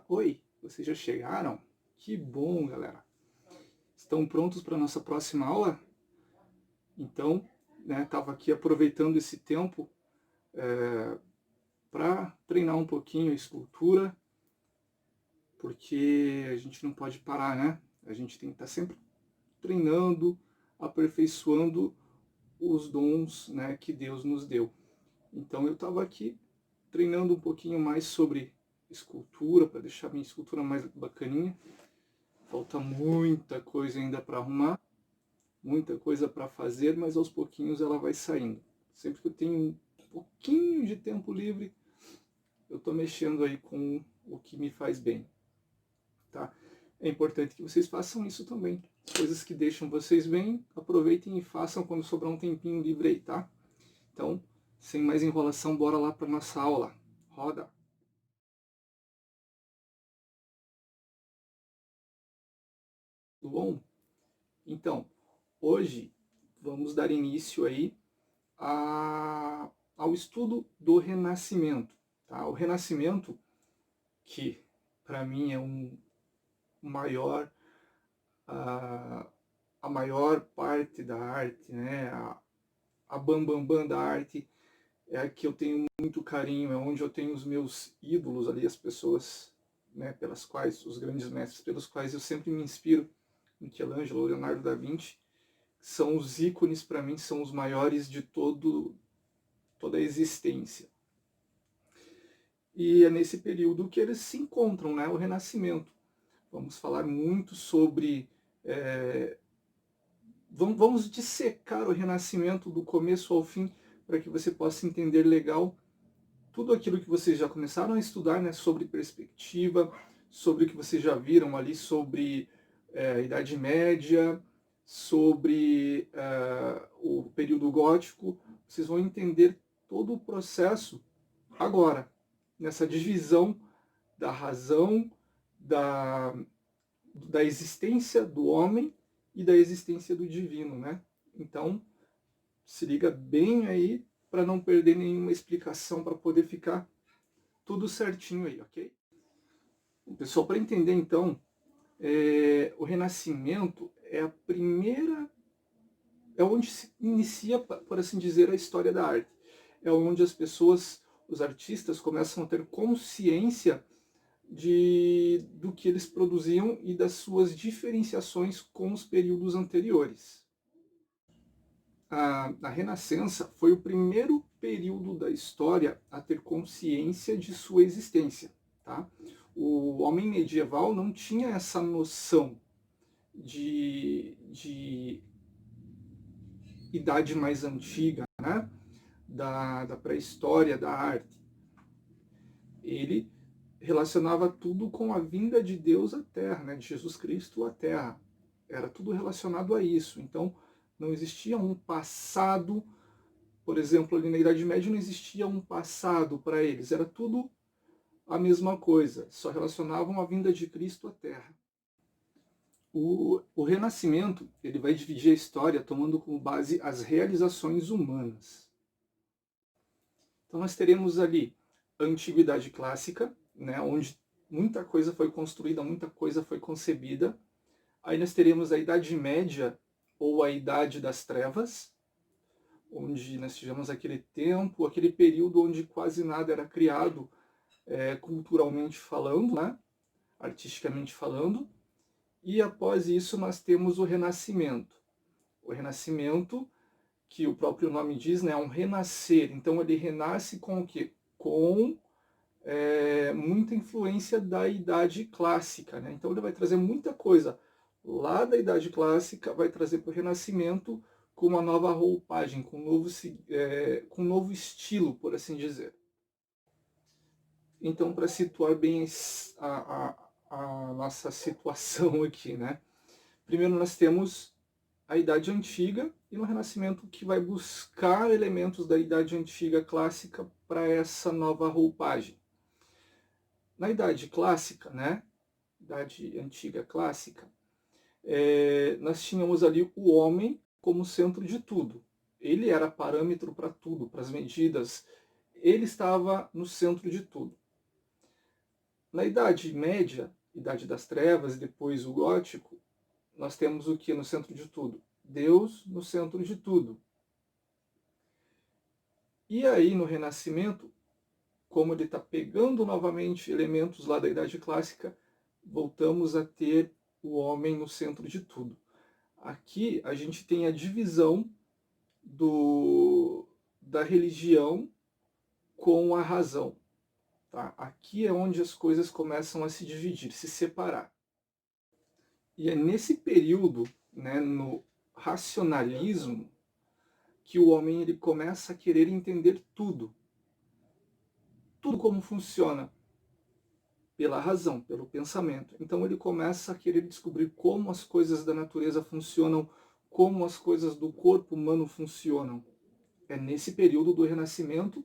Oi, vocês já chegaram? Que bom, galera. Estão prontos para a nossa próxima aula? Então, estava aqui aproveitando esse tempo para treinar um pouquinho a escultura, porque a gente não pode parar, né? A gente tem que estar sempre treinando, aperfeiçoando os dons, né, que Deus nos deu. Então eu estava aqui treinando um pouquinho mais sobre escultura, para deixar minha escultura mais bacaninha. Falta muita coisa ainda para arrumar, muita coisa para fazer, mas aos pouquinhos ela vai saindo. Sempre que eu tenho um pouquinho de tempo livre, eu estou mexendo aí com o que me faz bem. Tá? É importante que vocês façam isso também. Coisas que deixam vocês bem, aproveitem e façam quando sobrar um tempinho livre aí, tá? Então, sem mais enrolação, bora lá para nossa aula. Roda! Tudo bom? Então, hoje vamos dar início aí ao estudo do Renascimento. Tá? O Renascimento, que para mim é maior, a maior parte da arte, né? a bambambam da arte, é a que eu tenho muito carinho, é onde eu tenho os meus ídolos ali, as pessoas, né, pelas quais, os grandes mestres pelos quais eu sempre me inspiro, Michelangelo, Leonardo da Vinci, são os ícones para mim, são os maiores de toda a existência. E é nesse período que eles se encontram, né, o Renascimento. Vamos falar muito sobre... vamos dissecar o Renascimento do começo ao fim, para que você possa entender legal tudo aquilo que vocês já começaram a estudar, né, sobre perspectiva, sobre o que vocês já viram ali sobre a Idade Média, sobre o período gótico. Vocês vão entender todo o processo agora, nessa divisão da razão, da existência do homem e da existência do divino, né? Então, se liga bem aí para não perder nenhuma explicação, para poder ficar tudo certinho aí, ok? Pessoal, para entender então, o Renascimento é a primeira, é onde se inicia, por assim dizer, a história da arte. É onde as pessoas, os artistas, começam a ter consciência do que eles produziam e das suas diferenciações com os períodos anteriores. A Renascença foi o primeiro período da história a ter consciência de sua existência. Tá? O homem medieval não tinha essa noção de idade mais antiga, né? da pré-história da arte. Ele relacionava tudo com a vinda de Deus à Terra, né? de Jesus Cristo à Terra. Era tudo relacionado a isso. Então, não existia um passado, por exemplo, ali na Idade Média não existia um passado para eles, era tudo a mesma coisa, só relacionavam a vinda de Cristo à Terra. O Renascimento ele vai dividir a história tomando como base as realizações humanas. Então nós teremos ali a Antiguidade Clássica, né, onde muita coisa foi construída, muita coisa foi concebida. Aí nós teremos a Idade Média, ou a Idade das Trevas, onde nós tivemos aquele tempo, aquele período onde quase nada era criado, culturalmente falando, né, artisticamente falando. E após isso nós temos o Renascimento. O Renascimento, que o próprio nome diz, né, é um renascer. Então ele renasce com o quê? Com muita influência da Idade Clássica. Né? Então ele vai trazer muita coisa lá da Idade Clássica, vai trazer para o Renascimento com uma nova roupagem, com um novo estilo, por assim dizer. Então, para situar bem a nossa situação aqui, né? Primeiro nós temos a Idade Antiga e no Renascimento que vai buscar elementos da Idade Antiga clássica para essa nova roupagem. Na Idade Clássica, né? Idade Antiga clássica, nós tínhamos ali o homem como centro de tudo. Ele era parâmetro para tudo, para as medidas. Ele estava no centro de tudo. Na Idade Média, Idade das Trevas e depois o Gótico, nós temos o que no centro de tudo? Deus no centro de tudo. E aí, no Renascimento, como ele está pegando novamente elementos lá da Idade Clássica, voltamos a ter o homem no centro de tudo. Aqui a gente tem a divisão da religião com a razão. Tá? Aqui é onde as coisas começam a se dividir, se separar. E é nesse período, né, no racionalismo, que o homem ele começa a querer entender tudo. Tudo como funciona. Pela razão, pelo pensamento. Então ele começa a querer descobrir como as coisas da natureza funcionam, como as coisas do corpo humano funcionam. É nesse período do Renascimento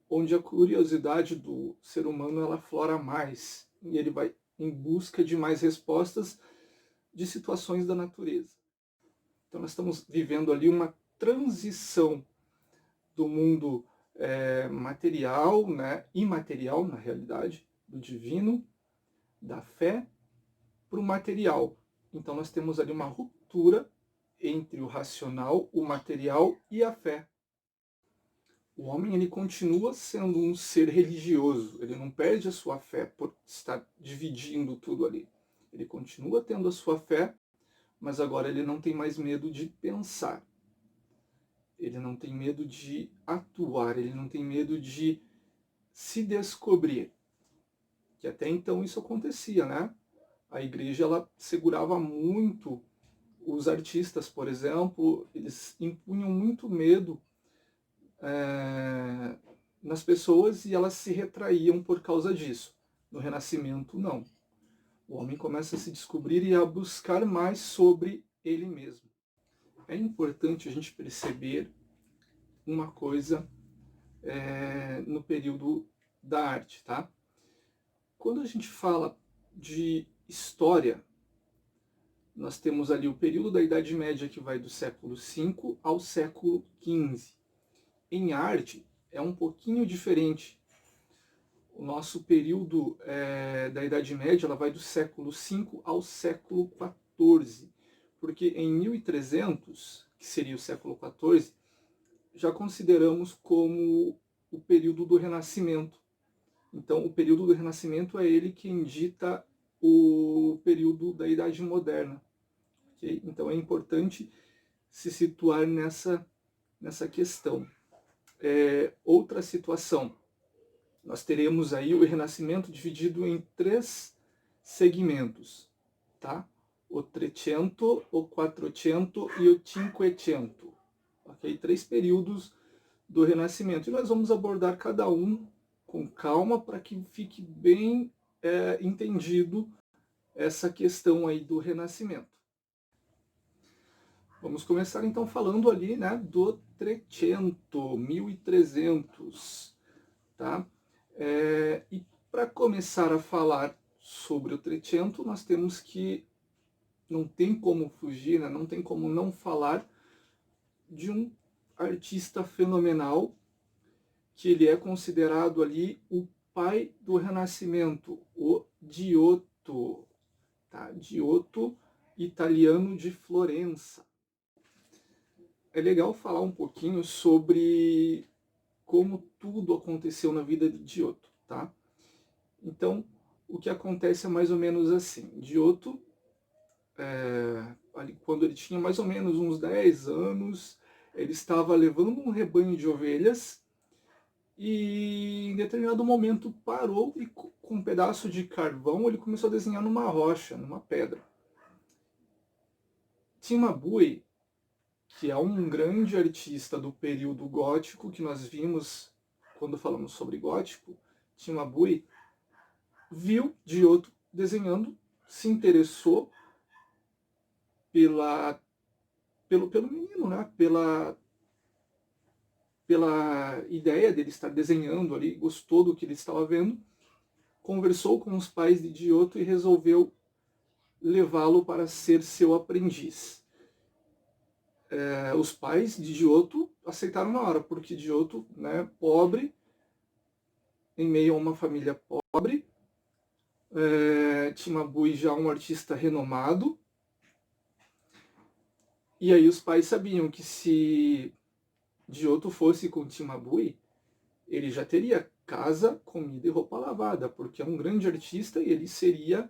onde a curiosidade do ser humano ela flora mais e ele vai em busca de mais respostas de situações da natureza. Então nós estamos vivendo ali uma transição do mundo material, né, imaterial na realidade, do divino, da fé, para o material. Então nós temos ali uma ruptura entre o racional, o material e a fé. O homem ele continua sendo um ser religioso, ele não perde a sua fé por estar dividindo tudo ali. Ele continua tendo a sua fé, mas agora ele não tem mais medo de pensar. Ele não tem medo de atuar, ele não tem medo de se descobrir. Que até então isso acontecia, né? A igreja ela segurava muito os artistas, por exemplo, eles impunham muito medo nas pessoas e elas se retraíam por causa disso. No Renascimento, não. O homem começa a se descobrir e a buscar mais sobre ele mesmo. É importante a gente perceber uma coisa no período da arte, tá? Quando a gente fala de história, nós temos ali o período da Idade Média que vai do século V ao século XV. Em arte é um pouquinho diferente. O nosso período da Idade Média ela vai do século V ao século XIV, porque em 1300, que seria o século XIV, já consideramos como o período do Renascimento. Então, o período do Renascimento é ele quem dita o período da Idade Moderna. Okay? Então, é importante se situar nessa questão. Outra situação, nós teremos aí o Renascimento dividido em 3 segmentos, tá? O Trecento, o Quattrocento e o Cinquecento. Okay? 3 períodos do Renascimento. E nós vamos abordar cada um com calma para que fique bem entendido essa questão aí do Renascimento. Vamos começar então falando ali, né, do Trecento, 1300, tá? E para começar a falar sobre o Trecento, nós temos que, não tem como fugir, né, não tem como não falar de um artista fenomenal, que ele é considerado ali o pai do Renascimento, o Giotto, tá? Giotto, italiano de Florença. É legal falar um pouquinho sobre como tudo aconteceu na vida de Giotto, tá? Então, o que acontece é mais ou menos assim. Giotto, quando ele tinha mais ou menos uns 10 anos, ele estava levando um rebanho de ovelhas e em determinado momento parou e com um pedaço de carvão ele começou a desenhar numa rocha, numa pedra. Cimabue, que é um grande artista do período gótico, que nós vimos quando falamos sobre gótico, Cimabue viu Giotto desenhando, se interessou pelo menino, né? Pela ideia dele estar desenhando ali, gostou do que ele estava vendo, conversou com os pais de Giotto e resolveu levá-lo para ser seu aprendiz. Os pais de Giotto aceitaram na hora, porque Giotto, né, pobre, em meio a uma família pobre, Cimabue já um artista renomado, e aí os pais sabiam que se Giotto fosse com Cimabue, ele já teria casa, comida e roupa lavada, porque é um grande artista e ele seria,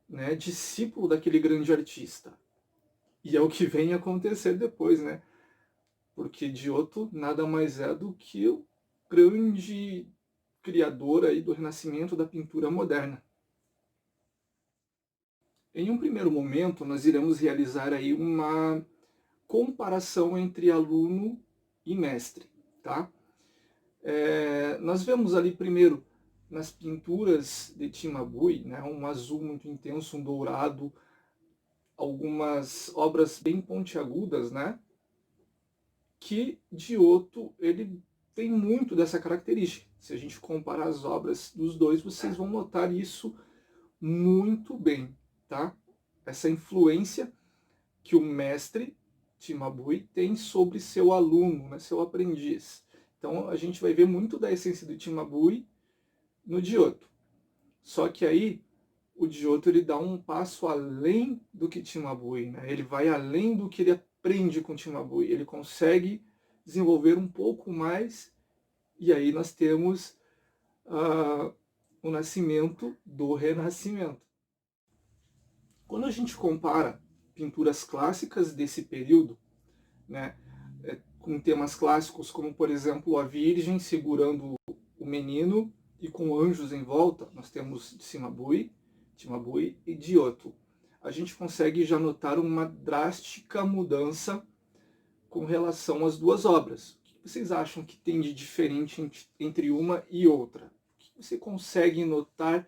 né, discípulo daquele grande artista. E é o que vem acontecer depois, né? Porque Giotto nada mais é do que o grande criador aí do renascimento da pintura moderna. Em um primeiro momento, nós iremos realizar aí uma comparação entre aluno e mestre, tá? Nós vemos ali primeiro nas pinturas de Cimabue, né, um azul muito intenso, um dourado, algumas obras bem pontiagudas, né, que Giotto ele tem muito dessa característica. Se a gente comparar as obras dos dois, vocês vão notar isso muito bem, tá? Essa influência que o mestre Cimabue tem sobre seu aluno, né, seu aprendiz. Então a gente vai ver muito da essência do Cimabue no Giotto. Só que aí o Giotto ele dá um passo além do que Cimabue, né? Ele vai além do que ele aprende com Cimabue. Ele consegue desenvolver um pouco mais e aí nós temos o nascimento do Renascimento. Quando a gente compara pinturas clássicas desse período, né, com temas clássicos como, por exemplo, a Virgem segurando o menino e com anjos em volta, nós temos Cimabue e Giotto. A gente consegue já notar uma drástica mudança com relação às duas obras. O que vocês acham que tem de diferente entre uma e outra? O que você consegue notar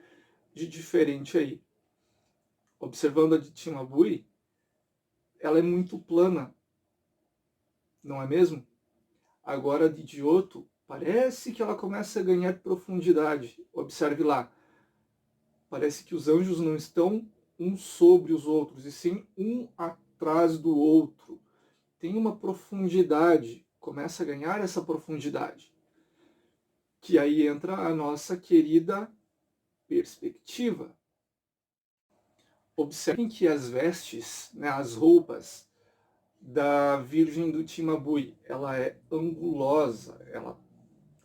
de diferente aí? Observando a de Cimabue, ela é muito plana, não é mesmo? Agora a de Giotto, parece que ela começa a ganhar profundidade. Observe lá. Parece que os anjos não estão uns sobre os outros, e sim um atrás do outro. Tem uma profundidade, começa a ganhar essa profundidade. Que aí entra a nossa querida perspectiva. Observem que as vestes, né, as roupas da Virgem do Cimabue, ela é angulosa, ela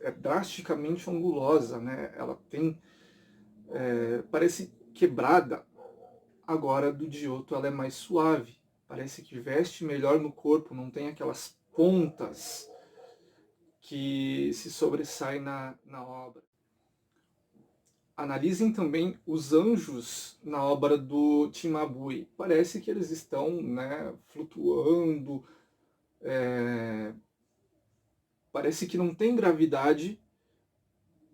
é drasticamente angulosa, né? Ela tem, parece quebrada. Agora do Giotto ela é mais suave, parece que veste melhor no corpo, não tem aquelas pontas que se sobressaem na obra. Analisem também os anjos na obra do Cimabue. Parece que eles estão, né, flutuando, parece que não tem gravidade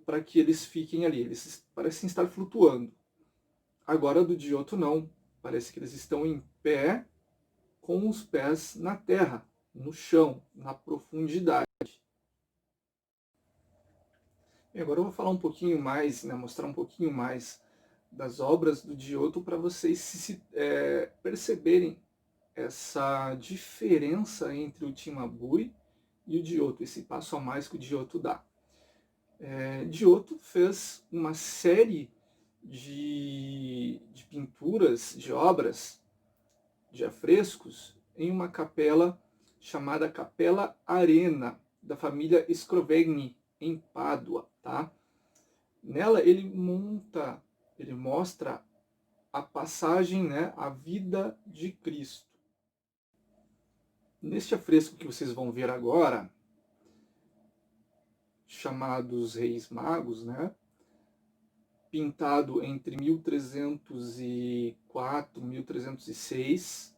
para que eles fiquem ali. Eles parecem estar flutuando. Agora do Giotto não. Parece que eles estão em pé com os pés na terra, no chão, na profundidade. E agora eu vou falar um pouquinho mais, né, mostrar um pouquinho mais das obras do Giotto para vocês perceberem essa diferença entre o Cimabue e o Giotto, esse passo a mais que o Giotto dá. Giotto fez uma série de pinturas, de obras, de afrescos, em uma capela chamada Capela Arena, da família Scrovegni, em Pádua. Tá? Nela ele mostra a passagem, né, a vida de Cristo. Neste afresco que vocês vão ver agora, chamados Reis Magos, né, pintado entre 1304 e 1306,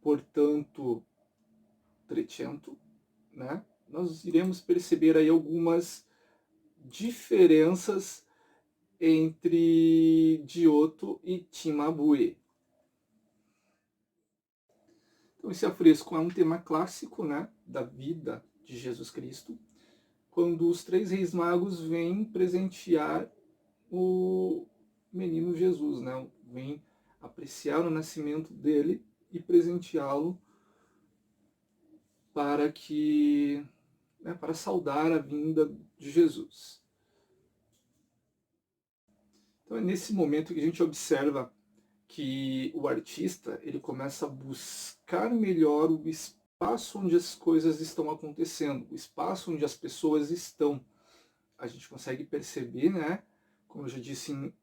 portanto, Trecento, né, nós iremos perceber aí algumas diferenças entre Giotto e Cimabue. Então esse afresco é um tema clássico, né, da vida de Jesus Cristo, quando os três reis magos vêm presentear o menino Jesus, né, vêm apreciar o nascimento dele e presenteá-lo para que, né, para saudar a vinda de Jesus. Então é nesse momento que a gente observa que o artista ele começa a buscar melhor o espaço onde as coisas estão acontecendo, o espaço onde as pessoas estão. A gente consegue perceber, né, como eu já disse em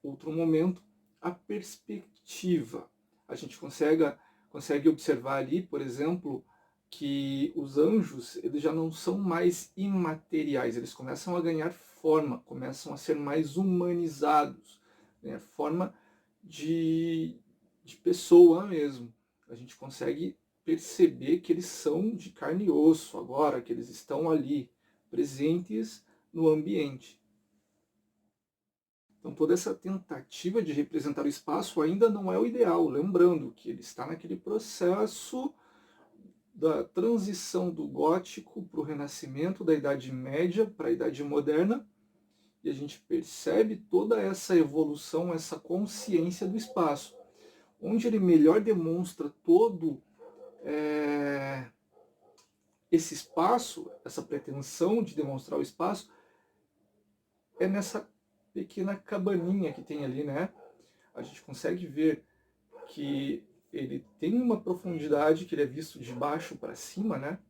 outro momento, a perspectiva. A gente consegue observar ali, por exemplo, que os anjos eles já não são mais imateriais, eles começam a ganhar forma, começam a ser mais humanizados, né? Forma de pessoa mesmo. A gente consegue perceber que eles são de carne e osso agora, que eles estão ali, presentes no ambiente. Então toda essa tentativa de representar o espaço ainda não é o ideal, lembrando que ele está naquele processo da transição do gótico para o renascimento, da Idade Média para a Idade Moderna, e a gente percebe toda essa evolução, essa consciência do espaço, onde ele melhor demonstra todo esse espaço, essa pretensão de demonstrar o espaço, é nessa pequena cabaninha que tem ali, né? A gente consegue ver que ele tem uma profundidade, que ele é visto de baixo para cima, né?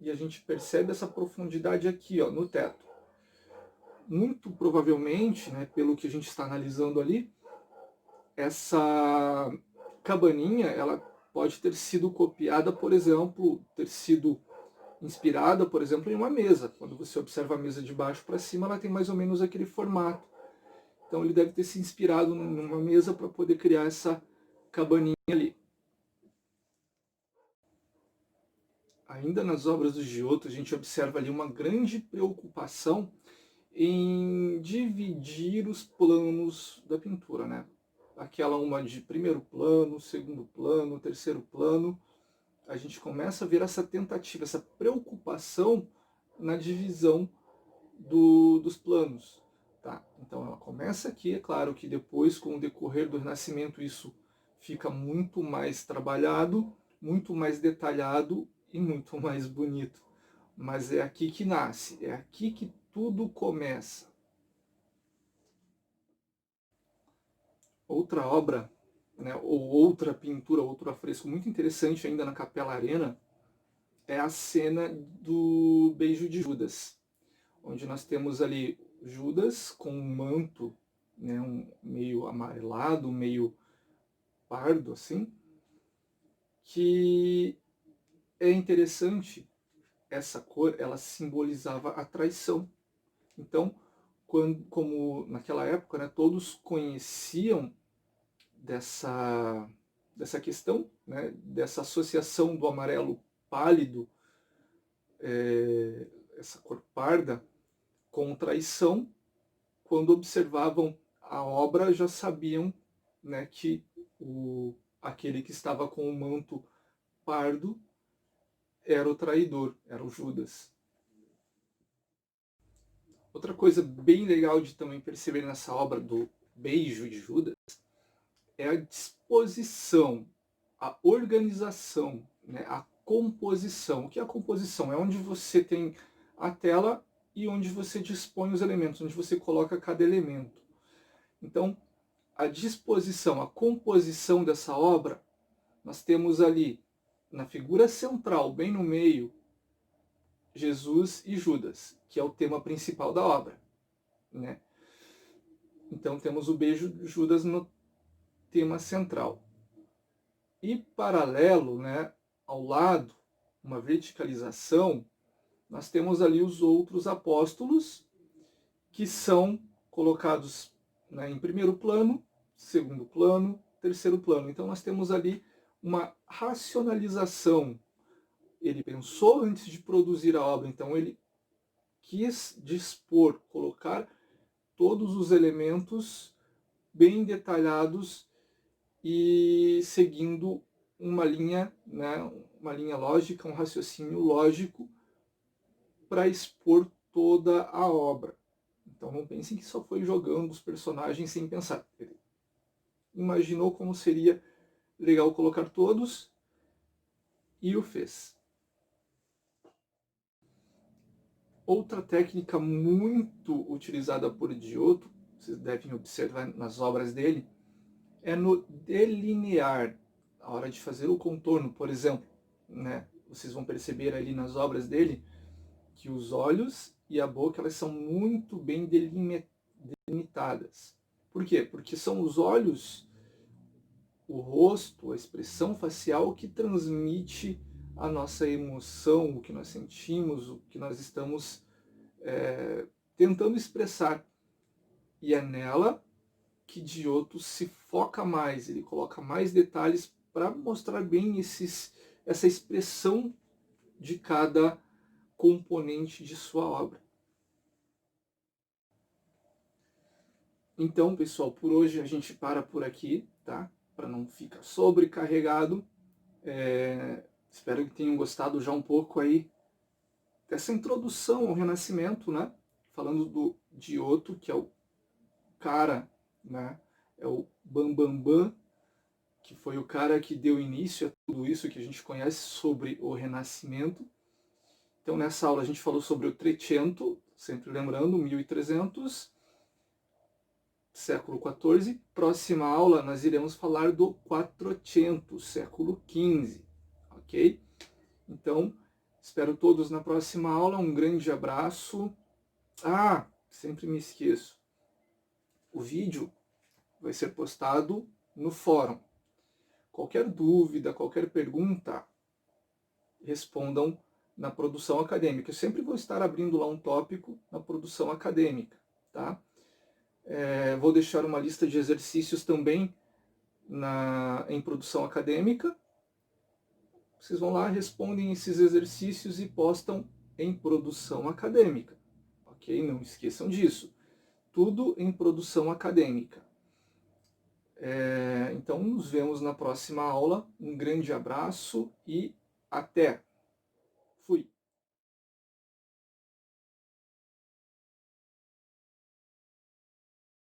E a gente percebe essa profundidade aqui, ó, no teto. Muito provavelmente, né, pelo que a gente está analisando ali, essa cabaninha, ela pode ter sido copiada, por exemplo, ter sido inspirada, por exemplo, em uma mesa. Quando você observa a mesa de baixo para cima, ela tem mais ou menos aquele formato. Então ele deve ter se inspirado numa mesa para poder criar essa cabaninha ali. Ainda nas obras do Giotto, a gente observa ali uma grande preocupação em dividir os planos da pintura, né? Aquela uma de primeiro plano, segundo plano, terceiro plano. A gente começa a ver essa tentativa, essa preocupação na divisão dos planos. Tá? Então ela começa aqui, é claro que depois, com o decorrer do Renascimento, isso fica muito mais trabalhado, muito mais detalhado e muito mais bonito. Mas é aqui que nasce, é aqui que tudo começa. Outra obra, né, ou outra pintura, outro afresco muito interessante ainda na Capela Arena, é a cena do beijo de Judas, onde nós temos ali Judas com um manto, né, meio amarelado, meio pardo, assim, que é interessante, essa cor, ela simbolizava a traição. Então, como naquela época, né, todos conheciam dessa questão, né, dessa associação do amarelo pálido, essa cor parda, com traição, quando observavam a obra já sabiam, né, que aquele que estava com o manto pardo era o traidor, era o Judas. Outra coisa bem legal de também perceber nessa obra do beijo de Judas é a disposição, a organização, né, a composição. O que é a composição? É onde você tem a tela e onde você dispõe os elementos, onde você coloca cada elemento. Então, a disposição, a composição dessa obra, nós temos ali, na figura central, bem no meio, Jesus e Judas, que é o tema principal da obra, né? Então temos o beijo de Judas no tema central. E paralelo, né, ao lado, uma verticalização, nós temos ali os outros apóstolos, que são colocados, né, em primeiro plano, segundo plano, terceiro plano. Então nós temos ali uma racionalização. Ele pensou antes de produzir a obra, então ele quis dispor, colocar todos os elementos bem detalhados e seguindo uma linha, né, uma linha lógica, um raciocínio lógico para expor toda a obra. Então não pensem que só foi jogando os personagens sem pensar. Ele imaginou como seria legal colocar todos e o fez. Outra técnica muito utilizada por Giotto vocês devem observar nas obras dele, é no delinear, a hora de fazer o contorno, por exemplo, né? Vocês vão perceber ali nas obras dele que os olhos e a boca elas são muito bem delimitadas. Por quê? Porque são os olhos, o rosto, a expressão facial que transmite a nossa emoção, o que nós sentimos, o que nós estamos tentando expressar. E é nela que Giotto se foca mais, ele coloca mais detalhes para mostrar bem essa expressão de cada componente de sua obra. Então, pessoal, por hoje a gente para por aqui, tá? Para não ficar sobrecarregado. Espero que tenham gostado já um pouco aí dessa introdução ao Renascimento, né? Falando do Giotto, que é o cara, né? É o Bambambam, que foi o cara que deu início a tudo isso que a gente conhece sobre o Renascimento. Então, nessa aula a gente falou sobre o Trecento, sempre lembrando, 1300, século XIV. Próxima aula nós iremos falar do Quattrocento, século XV, ok? Então, espero todos na próxima aula. Um grande abraço. Ah, sempre me esqueço. O vídeo vai ser postado no fórum. Qualquer dúvida, qualquer pergunta, respondam na produção acadêmica. Eu sempre vou estar abrindo lá um tópico na produção acadêmica, tá? Vou deixar uma lista de exercícios também em produção acadêmica. Vocês vão lá, respondem esses exercícios e postam em produção acadêmica, ok? Não esqueçam disso. Tudo em produção acadêmica. Então, nos vemos na próxima aula. Um grande abraço e até! Fui!